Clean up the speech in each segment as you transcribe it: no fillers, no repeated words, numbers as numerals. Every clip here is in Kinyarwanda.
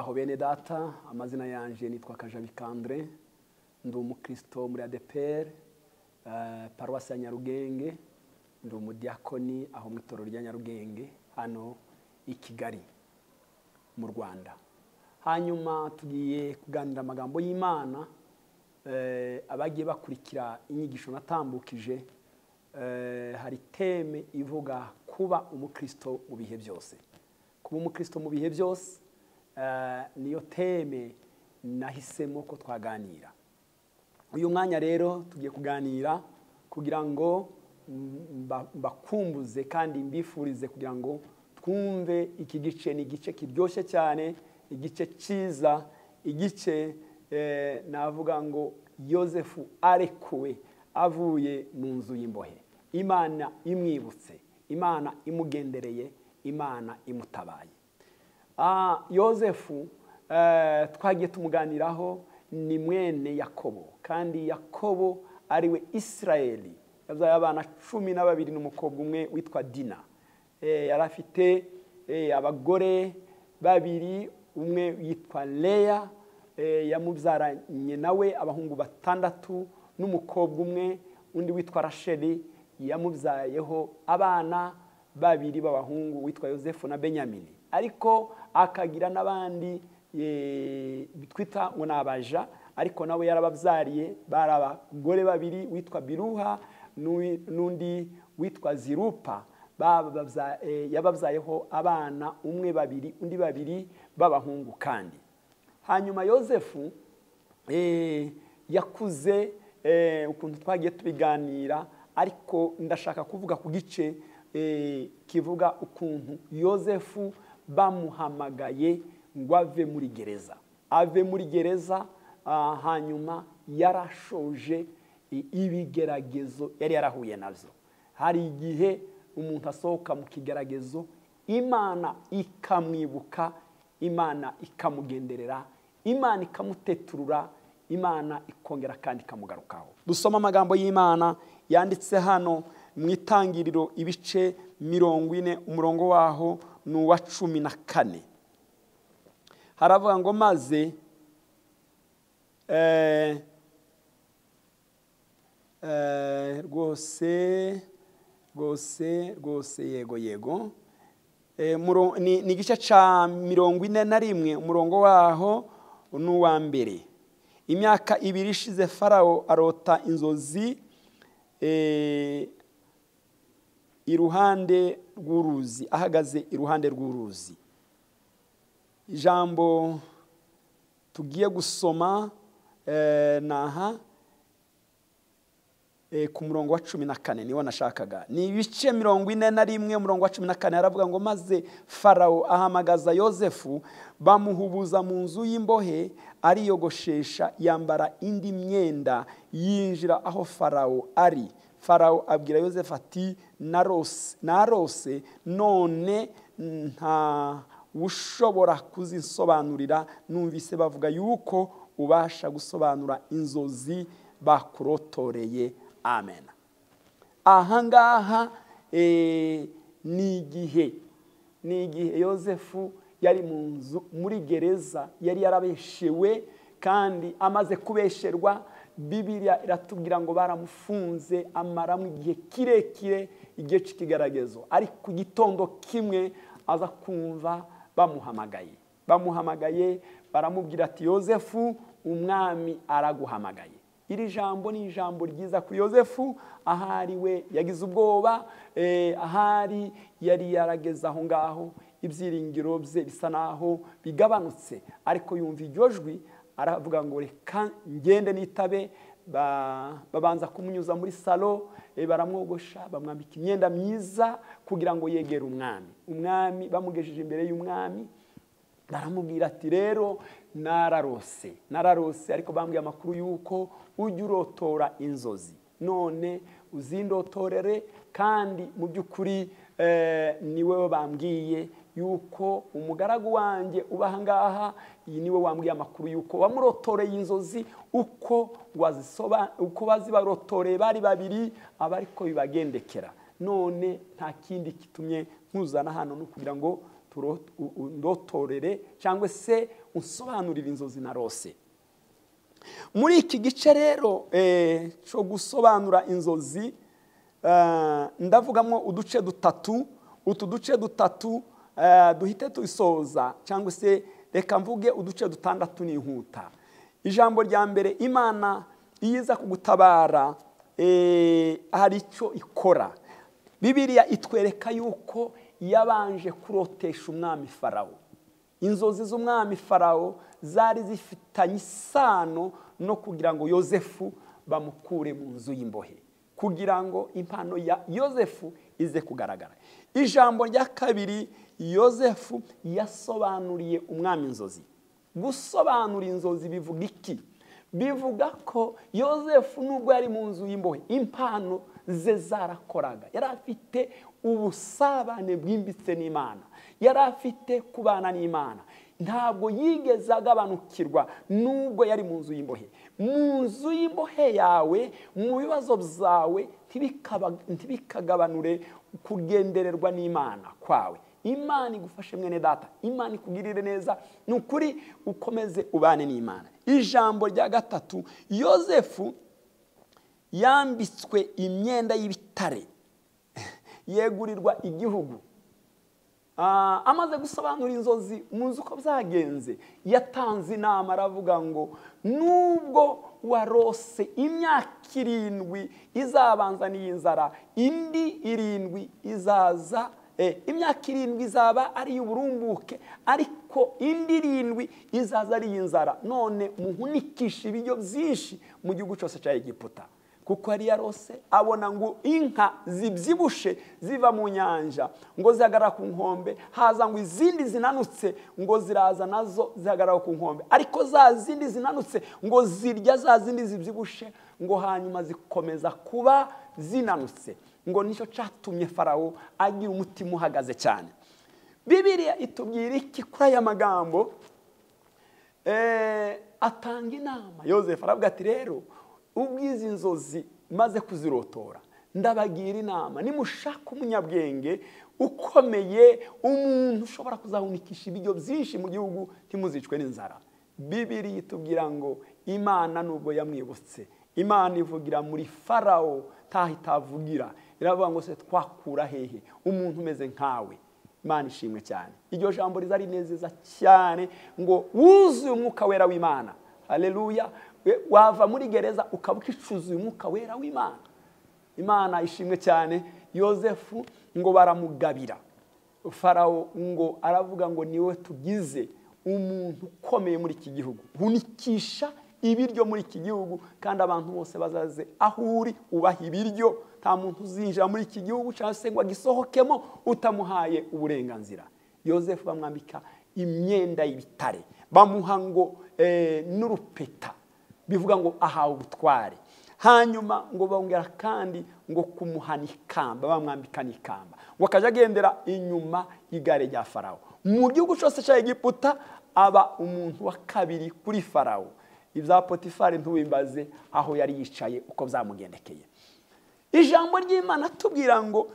Muraho bene data, amazina yanje nitwa Kajabikandre, ndi umukristo muri ADPR, paruwasi ya Nyarugenge, ndi umudiakoni aho mu itorero rya Nyarugenge hano i Kigali mu Rwanda. Hanyuma tugiye kuganira amagambo y'Imana, abagiye bakurikira inyigisho natambukije, hari teme ivuga kuba umukristo mu bihe byose. Kuba umukristo mu bihe byose niyo teme nahisemo ko twaganira. Uyu mwanya rero tugiye kuganira kugira ngo bakumbuze kandi mbifurize kugira ngo twumve iki gice. Ni igice kiryoshye cyane, igice cyiza, igice navuga ngo Yosefu arekuwe avuye mu nzu y'imbohe, Imana imwibutse, Imana imugendereye, Imana imutabaye. Yosefu twagiye tumuganiraho ni mwene Yakobo, kandi Yakobo ariwe Israeli. Yazaye abana 12 n'umukobwa umwe witwa Dina. Yari afite abagore babiri, umwe yitwa Leya, yamubyaranye nawe abahungu 6 n'umukobwa umwe, undi witwa Rasheli yamubyayeho abana 2 b'abahungu witwa Yosefu na Benyamini. Ariko akagira n'abandi bitwita ngo nabaja, ariko nawe yarababyariye bari abagore 2 witwa Biruha n'undi witwa Zirupa. Yababyayeho abana, umwe 2 undi 2 b'abahungu. Kandi hanyuma Yosefu yakuze ukuntu twagiye tubiganira, ariko ndashaka kuvuga ku gice kivuga ukuntu Yosefu bamuhamagaye ngo ave muri gereza. Ave muri gereza, hanyuma yarashoje ibigeragezo yari yarahuye navyo. Hari igihe umuntu asohoka mu kigeragezo, Imana ikamwibuka, Imana ikamugenderera, Imana ikamuteturura, Imana ikongera kandi ikamugarukaho. Dusoma amagambo y'Imana yanditse hano mu Itangiriro ibice 40, umurongo waho n'uwa 14. Haravuga ngo maze rwose yego ni igice ca 41, umurongo waho n'uwa 2. Imyaka 2 ishize Farao arota inzozi iruhande rw'uruzi, ahagaze iruhande rw'uruzi. Ijambo tugiye gusoma naha ku murongo wa 14 niwo nashakaga. Ni ibice 41, umurongo wa 14. Haravuga ngo maze Farao ahamagaza Yosefu, bamuhubuza mu nzu y'imbohe, ariyogoshesha, yambara indi myenda, yinjira aho Farao ari. Farao abwira Yosefu ati narose none nta ushobora kuzinsobanurira, numvise bavuga yuko ubasha gusobanura inzozi bakurotoreye. Amen. Ahangaha ni igihe Yosefu yari mu nzu muri gereza, yari yarabeshewe, kandi amaze kubesherwa Bibiliya iratubwira ngo baramufunze amaramo igihe kirekire, igihe cy'ikigeragezo. Ariko igitondo kimwe aza kumva bamuhamagaye, baramubwira ati Yosefu, umwami araguhamagaye. Iri jambo ni ijambo ryiza ku Yosefu. Ahari we yagize ubwoba, ahari yari yarageze aho ngaho ibyiringiro bye bisa naho bigabanutse, ariko yumva iryo jwi, aravuga ngo reka ngende nitabe. Babanza kumunyuza muri salo, baramwogosha, bamwambika imyenda myiza kugira ngo yegere umwami. Bamugejeje imbere y'umwami, baramubwira ati rero nararose, ariko bambwiye amakuru yuko ujya urotora inzozi, none uzindotorere. Kandi mu by'ukuri niwe bambwiye yuko umugaragu wanjye ubaha ngaha, niwe wambwiye amakuru yuko wamurotoreye inzozi, uko bazibarotoreye bari 2, abariko bibagendekera. None nta kindi kitumye nkuzana hano no kugira ngo undotorere cyangwa se unsobanurire inzozi narose. Muri iki gice rero cyo gusobanura inzozi ndavugamo uduce dutatu. Utu duce dutatu duhite tusoza cyangwa se reka mvuge uduce dutandatu n'inkuta. Ijambo rya mbere, Imana iza kugutabara hari icyo ikora. Bibiliya itwereka yuko yabanje kurotesha umwami Farawo. Inzozi z'umwami Farawo zari zifitanye isano no kugira ngo Yozefu bamukure mu nzu y'imbohe, kugira ngo impano ya Yozefu ize kugaragara. Ijambo rya kabiri, Yozefu yasobanuriye umwami inzozi. Gusobanura inzozi bivuga iki? Bivuga ko Yozefu nubwo yari mu nzu y'imbohe, impano ze zarakoraga. Yari afite ubusabane bwimbitse n'Imana, yari afite kubana n'Imana. Ntabwo yigeze agabanukirwa nubwo yari mu nzu y'imbohe. Mu nzu y'imbohe yawe, mu bibazo byawe, ntibikagabanure kugendererwa n'Imana kwawe. Imana igufashe mwene data, Imana ikugirire neza, nukuri ukomeze ubane n'Imana. Ijambo rya gatatu, Yozefu yambitswe imyenda y'ibitare, yegurirwa igihugu. Amaze gusobanura inzozi muzi uko byagenze, yatanze inama aravuga ngo nubwo warose imyaka 7 izabanza n'inzara, indi 7 izaza, imyaka 7 izaba ari uburumbuke, ariko indi 7 izaza ari inzara. None muhunikisha ibiryo byinshi mu gihugu cyose cya Egiputa. Kuko yari yarose abona ngo inka zibyibushe ziva mu nyanja ngo zihagarara ku nkombe, haza ngo izindi zinanutse ngo ziraza nazo zihagarara ku nkombe, ariko za zindi zinanutse ngo zirya za zindi zibyibushe, ngo hanyuma zikomeza kuba zinanutse. Ngo nicyo cyatumye Farawo agira umutima uhagaze cyane. Bibiliya itubwira iki kuri aya magambo? Atanga inama Yozefu, aravuga ati rero ubwiza inzozi maze kuzirotora, ndabagira inama, nimushaka umunyabwenge ukomeye, umuntu ushobora kuzahunikisha ibiryo byinshi mu gihugu, ntimuzicwe n'inzara. Bibiliya itubwira ngo Imana nubwo yamwibutse, Imana ivugira muri Farawo taho itavugira. Iravuga ngo se twakura hehe umuntu umeze nkawe? Imana ishimwe cyane. Iryo jambo riza rinezeza cyane ngo wuzuye umwuka wera w'Imana. Haleluya. Wava muri gereza ukaba ukicuzuye umwuka wera w'Imana. Imana ishimwe cyane. Yozefu ngo baramugabira. Farawo ngo aravuga ngo niwe tugize umuntu ukomeye muri iki gihugu, hunikisha ibiryo muri iki gihugu, kandi abantu bose bazaze aho uri ubaha ibiryo. Nta muntu uzinjira muri iki gihugu cyangwa se ngo agisohokemo utamuhaye uburenganzira. Yozefu bamwambika imyenda y'ibitare, bamuha ngo n'urupeta, bivuga ngo ahawe ubutware. Hanyuma ngo bongera kandi ngo kumuhana ikamba, bamwambika n'ikamba, ngo akajya agendera inyuma y'igare rya Farawo. Mu gihugu cyose cya Egiputa aba umuntu wa kabiri kuri Farawo. Ibya Potifari ntubimbaze aho yari yicaye uko byamugendekeye. Ijambo ry'Imana tubwira ngo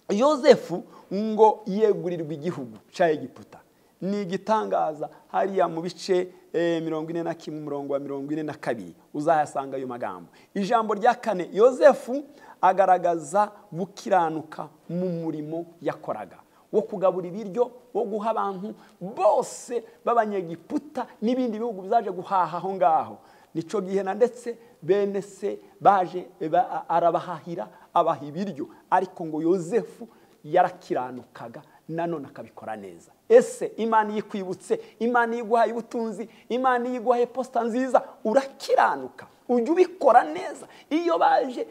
Yozefu ngo yegurirwa igihugu cya Egiputa. Ni igitangaza. Hariya mu bice 41 umurongo wa 42 uzahasanga ayo magambo. Ijambo rya kane, Yozefu agaragaza gukiranuka mu murimo yakoraga wo kugabura ibiryo, wo guha abantu bose b'Abanyegiputa n'ibindi bihugu bizaje guhaha aho ngaho. Nico gihe na ndetse bene se baje arabahahira, abaha ibiryo, ariko ngo Yozefu yarakiranukaga nanone akabikora neza. Ese Imana yikwibutse, Imana yiguhaye ubutunzi, Imana yiguhaye posta nziza, urakiranuka, ujye ubikora neza. Iyo baje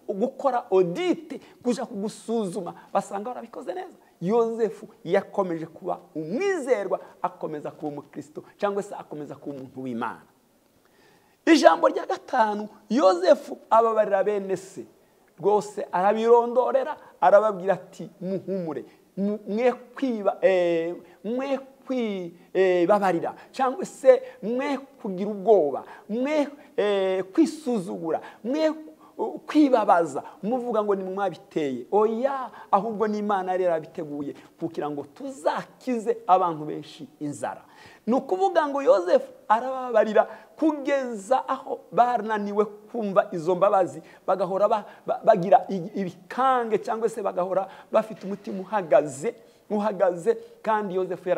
gukora audit, kuja kugusuzuma, basanga warabikoze neza. Yozefu yakomeje kuba umwizerwa, akomeza kuba umukristo, cyangwa se akomeza kuba umuntu w'Imana. Ijambo rya gatanu, Yozefu ababarira bene se rwose, arabirondorera, arababwira ati muhumure, mwe kwibabarira, cyangwa se mwe kugira ubwoba, mwe kwisuzugura, mwe kwibabaza muvuga ngo ni mwabiteye. Oya, ahubwo ni Imana yari yarabiteguye kugira ngo tuzakize abantu benshi inzara. Ni ukuvuga ngo Yosefu arababarira kugeza aho bananiwe kumva izo mbabazi, bagahora bagira ibikange cyangwa se bagahora bafite umutima uhagaze. Kandi Yosefu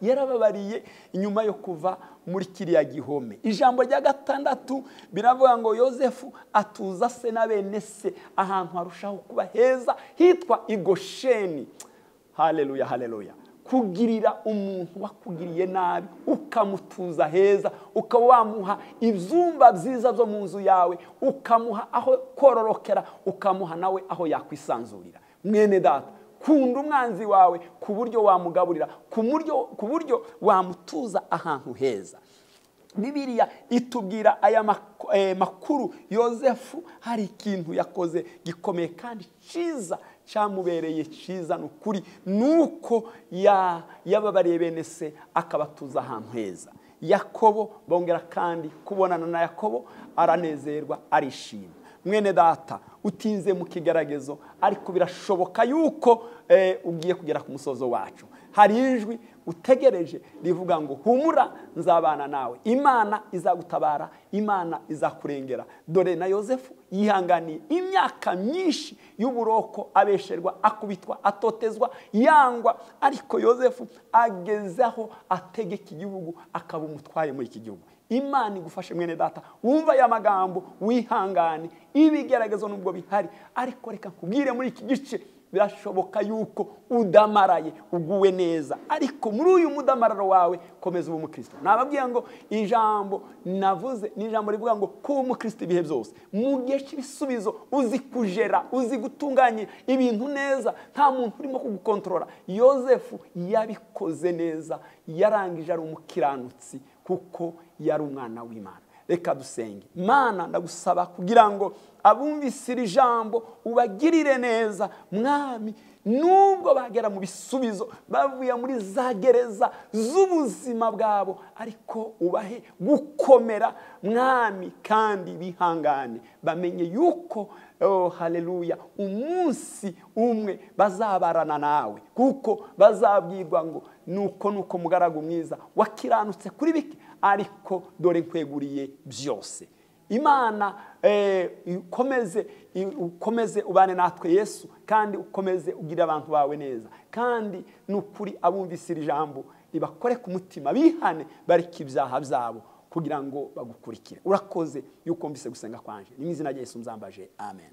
yarababariye inyuma yo kuva muri kiriya gihome. Ijambo rya 6 biravuga ngo Yosefu atuza se na bene se ahantu harushaho kuba heza hitwa i Gosheni. Haleluya, haleluya. Kugirira umuntu wakugiriye nabi ukamutuza heza, ukaba wamuha ibyumba byiza byo mu nzu yawe, ukamuha aho kororokera, ukamuha nawe aho yakwisanzurira. Mwene data, kunda umwanzi wawe ku buryo wamugaburira, ku buryo wamutuza ahantu heza. Bibiliya itubwira aya makuru. Yosefu hari ikintu yakoze gikomeye kandi cyiza, cyamubereye cyiza n'ukuri, nuko yababariye bene se akabatuza ahantu heza. Yakobo bongera kandi kubonana na Yakobo, aranezerwa arishima. Mwene data, utinze mu kigeragezo, ariko birashoboka yuko ugiye kugera ku musozo wacu. Hari ijwi utegereje rivuga ngo humura, nzabana nawe, Imana izagutabara, Imana izakurengera. Dore na Yosefu yihanganiye imyaka myinshi y'uburoko, abesherwa, akubitwa, atotezwa, yangwa, ariko Yosefu agezaho ategeka igihugu, akaba umutware muri iki gihugu. Imana igufashe mwene data, wumva aya magambo, wihangane. Ibigeragezo nubwo bihari, ariko reka nkubwire muri iki gice, birashoboka yuko udamaraye, uguwe neza, ariko muri uyu mudamararo wawe komeza ube umukristo. Nababwiye ngo ijambo navuze ni ijambo rivuga ngo kuba umukristo ibihe byose. Mu gihe cy'ibisubizo uzi kujera, uzi gutunganya ibintu neza, nta muntu urimo kugukontorora. Yosefu yabikoze neza, yarangije ari umukiranutsi kuko yari umwana w'Imana. Reka dusenge. Mana, ndagusaba kugira ngo abumvise iri jambo ubagirire neza Mwami, nubwo bagera mu bisubizo, bavuye muri za gereza z'ubuzima bwabo, ariko ubahe gukomera Mwami, kandi bihangane, bamenye yuko haleluya, umunsi umwe bazabarana nawe, kuko bazabwirwa ngo nuko mugaragu mwiza wakiranutse kuri bike, ariko dore nkweguriye byose. Imana ukomeze ubane natwe Yesu, kandi ukomeze ugira abantu bawe neza, kandi nukuri abumvise iri jambo ribakore ku mutima, bihane, bareke ibyaha byabo kugira ngo bagukurikire. Urakoze yuko mvise gusenga kwanje, ni mu izina rya Yesu nzambaje, amen.